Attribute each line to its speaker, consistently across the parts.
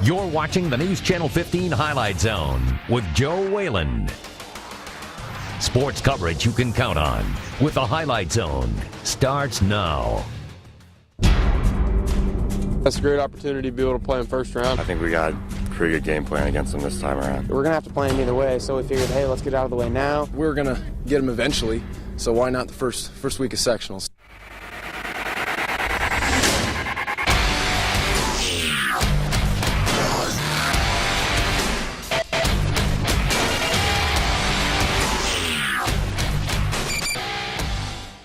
Speaker 1: You're watching the News Channel 15 Highlight Zone with Joe Whalen. Sports coverage you can count on with the Highlight Zone starts now.
Speaker 2: That's a great opportunity to be able to play in first round.
Speaker 3: I think we got a pretty good game plan against them this time around.
Speaker 4: We're going to have to play them either way, so we figured, hey, let's get out of the way now.
Speaker 2: We're going to get them eventually, so why not the first week of sectionals?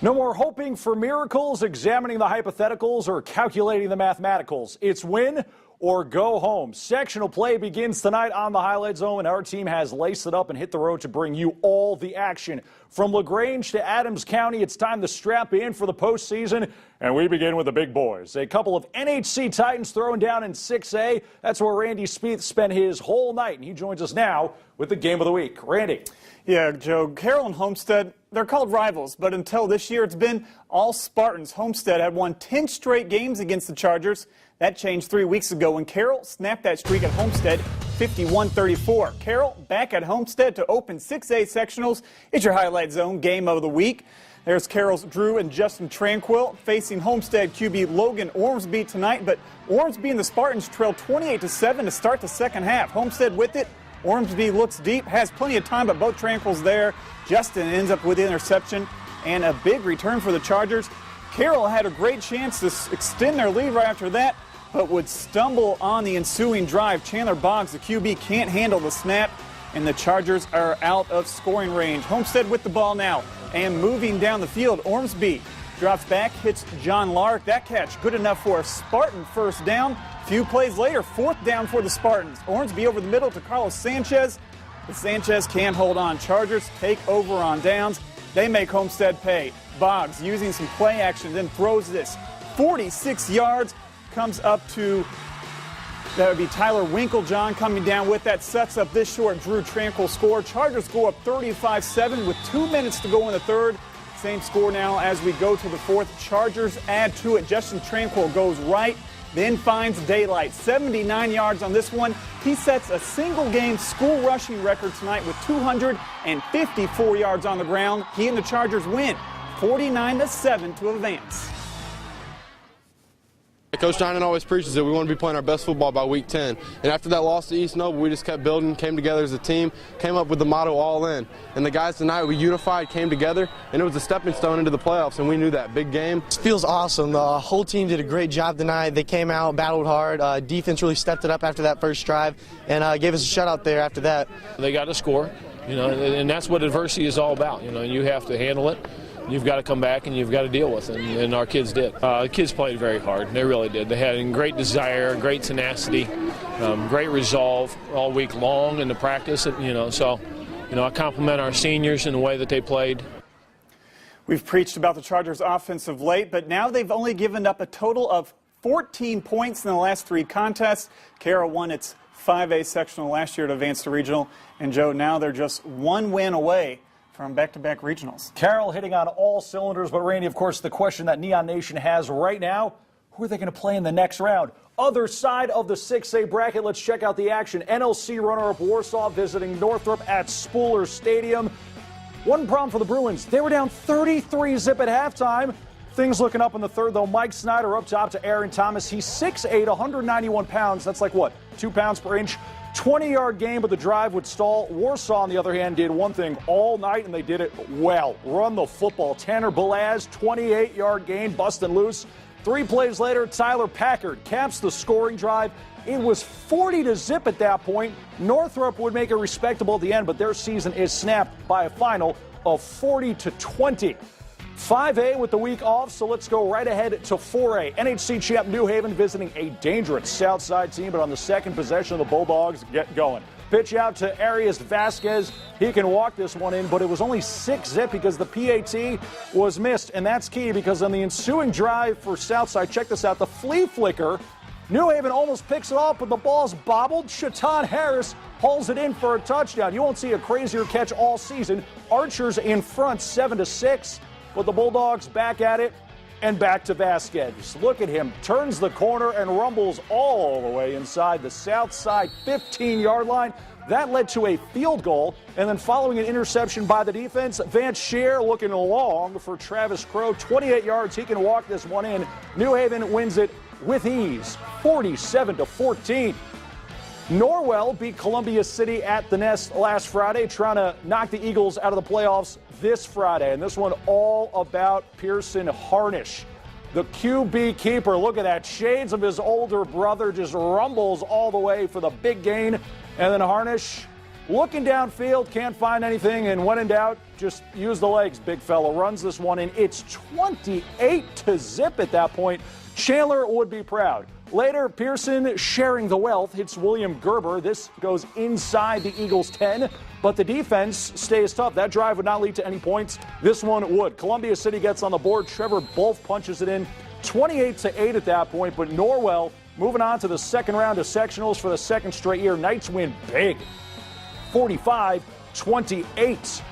Speaker 5: No more hoping for miracles, examining the hypotheticals, or calculating the mathematicals. It's win or go home. Sectional play begins tonight on the Highlight Zone, and our team has laced it up and hit the road to bring you all the action. From LaGrange to Adams County, it's time to strap in for the postseason, and we begin with the big boys. A couple of NHC Titans throwing down in 6A. That's where Randy Spieth spent his whole night, and he joins us now with the game of the week. Randy.
Speaker 6: Yeah, Joe, Carroll and Homestead, they're called rivals, but until this year, it's been all Spartans. Homestead had won 10 straight games against the Chargers. That changed 3 weeks ago when Carroll snapped that streak at Homestead, 51-34. Carroll back at Homestead to open 6A sectionals. It's your Highlight Zone game of the week. There's Carroll's Drew and Justin Tranquil facing Homestead QB Logan Ormsby tonight, but Ormsby and the Spartans trailed 28-7 to start the second half. Homestead with it. Ormsby looks deep, has plenty of time, but both Tranquils there. Justin ends up with the interception and a big return for the Chargers. Carroll had a great chance to extend their lead right after that, but would stumble on the ensuing drive. Chandler Boggs, the QB, can't handle the snap, and the Chargers are out of scoring range. Homestead with the ball now and moving down the field. Ormsby drops back, hits John Lark. That catch good enough for a Spartan first down. Few plays later, fourth down for the Spartans. Ormsby over the middle to Carlos Sanchez. But Sanchez can't hold on. Chargers take over on downs. They make Homestead pay. Boggs using some play action, then throws this 46 yards. Comes up to, that would be Tyler Winklejohn coming down with that. Sets up this short Drew Tranquil score. Chargers go up 35-7 with 2 minutes to go in the third. Same score now as we go to the fourth. Chargers add to it. Justin Tranquil goes right, then finds daylight. 79 yards on this one. He sets a single-game school rushing record tonight with 254 yards on the ground. He and the Chargers win 49-7 to advance.
Speaker 2: Coach Dinan always preaches that we want to be playing our best football by week 10. And after that loss to East Noble, we just kept building, came together as a team, came up with the motto all in. And the guys tonight, we unified, came together, and it was a stepping stone into the playoffs, and we knew that. Big game.
Speaker 7: It feels awesome. The whole team did a great job tonight. They came out, battled hard. Defense really stepped it up after that first drive and gave us a shutout there after that.
Speaker 8: They got to score, and that's what adversity is all about. You have to handle it. You've got to come back and you've got to deal with it, and our kids did. The kids played very hard. They really did. They had a great desire, great tenacity, great resolve all week long in the practice. So I compliment our seniors in the way that they played.
Speaker 6: We've preached about the Chargers' offense of late, but now they've only given up a total of 14 points in the last three contests. Carroll won its 5A sectional last year to advance to regional, and Joe, now they're just one win away from back-to-back regionals.
Speaker 5: Carroll hitting on all cylinders, but Randy, of course, the question that Neon Nation has right now, who are they going to play in the next round? Other side of the 6A bracket, let's check out the action. NLC runner-up Warsaw visiting Northrop at Spooler Stadium. One problem for the Bruins, they were down 33-zip at halftime. Things looking up in the third, though. Mike Snyder up top to Aaron Thomas. He's 6'8", 191 pounds. That's like, what, 2 pounds per inch? 20-yard game, but the drive would stall. Warsaw, on the other hand, did one thing all night, and they did it well. Run the football. Tanner Belaz, 28-yard gain, busting loose. 3 plays later, Tyler Packard caps the scoring drive. It was 40-zip at that point. Northrop would make it respectable at the end, but their season is snapped by a final of 40-20. 5A with the week off, so let's go right ahead to 4A. NHC champ New Haven visiting a dangerous Southside team, but on the second possession, the Bulldogs get going. Pitch out to Arias Vasquez. He can walk this one in, but it was only 6-zip because the PAT was missed, and that's key because on the ensuing drive for Southside, check this out, the flea flicker, New Haven almost picks it off, but the ball's bobbled. Shatan Harris hauls it in for a touchdown. You won't see a crazier catch all season. Archers in front, 7-6. But the Bulldogs back at it. and back to Vasquez. Look at him, turns the corner and rumbles all the way inside the south side 15-yard line. That led to a field goal, and then following an interception by the defense, Vance Scheer looking long for Travis Crow. 28 yards, he can walk this one in. New Haven wins it with ease, 47-14. Norwell beat Columbia City at the Nest last Friday, trying to knock the Eagles out of the playoffs this Friday. And this one all about Pearson Harnish, the QB keeper. Look at that. Shades of his older brother, just rumbles all the way for the big gain. And then Harnish looking downfield, can't find anything. And when in doubt, just use the legs, big fella. Runs this one in. It's 28-0 at that point. Chandler would be proud. Later, Pearson sharing the wealth hits William Gerber. This goes inside the Eagles' 10, but the defense stays tough. That drive would not lead to any points. This one would. Columbia City gets on the board. Trevor Bolf punches it in, 28-8 at that point, but Norwell moving on to the second round of sectionals for the second straight year. Knights win big, 45-28.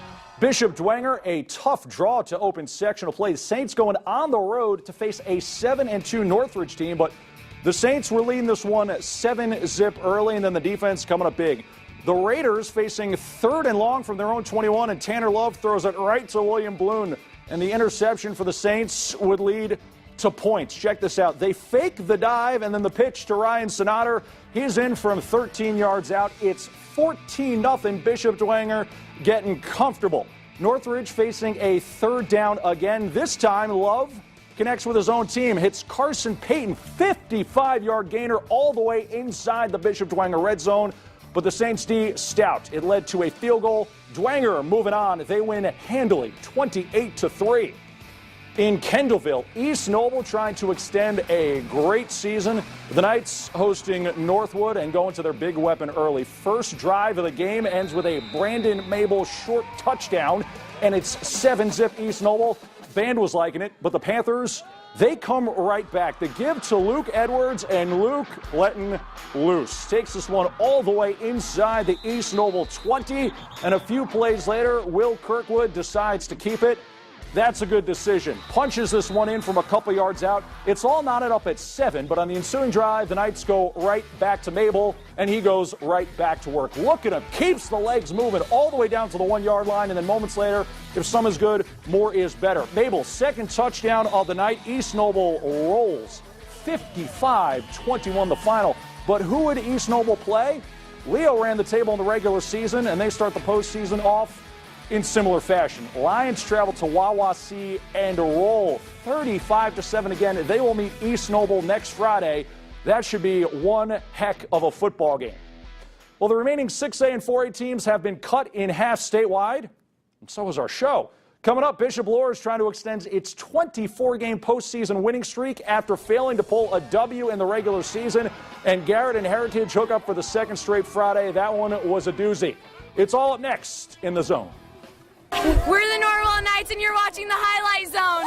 Speaker 5: Bishop Dwenger, a tough draw to open sectional play. The Saints going on the road to face a 7-2 Northridge team, but the Saints were leading this one 7-0 early, and then the defense coming up big. The Raiders facing 3rd and long from their own 21, and Tanner Love throws it right to William Bloom. And the interception for the Saints would lead to points. Check this out. They fake the dive, and then the pitch to Ryan Sonater. He's in from 13 yards out. It's 14-0. Bishop Dwenger getting comfortable. Northridge facing a 3rd down again. This time, Love connects with his own team, hits Carson Payton, 55-yard gainer all the way inside the Bishop Dwenger red zone. But the Saints D stout. It led to a field goal. Dwenger moving on. They win handily, 28-3. In Kendallville, East Noble trying to extend a great season. The Knights hosting Northwood and going to their big weapon early. First drive of the game ends with a Brandon Mabel short touchdown, and it's 7-0 East Noble. Band was liking it, but the Panthers, they come right back. The give to Luke Edwards, and Luke letting loose. Takes this one all the way inside the East Noble 20, and a few plays later, Will Kirkwood decides to keep it. That's a good decision. Punches this one in from a couple yards out. It's all knotted up at 7, but on the ensuing drive, the Knights go right back to Mabel, and he goes right back to work. Look at him. Keeps the legs moving all the way down to the 1-yard line, and then moments later, if some is good, more is better. Mabel's second touchdown of the night. East Noble rolls 55-21 the final. But who would East Noble play? Leo ran the table in the regular season, and they start the postseason off in similar fashion. Lions travel to Wawasee and roll 35-7 again. They will meet East Noble next Friday. That should be one heck of a football game. Well, the remaining 6A and 4A teams have been cut in half statewide, and so is our show. Coming up, Bishop Lohr is trying to extend its 24-game postseason winning streak after failing to pull a W in the regular season, and Garrett and Heritage hook up for the second straight Friday. That one was a doozy. It's all up next in The Zone.
Speaker 9: We're the Norwell Knights, and you're watching the Highlight Zone.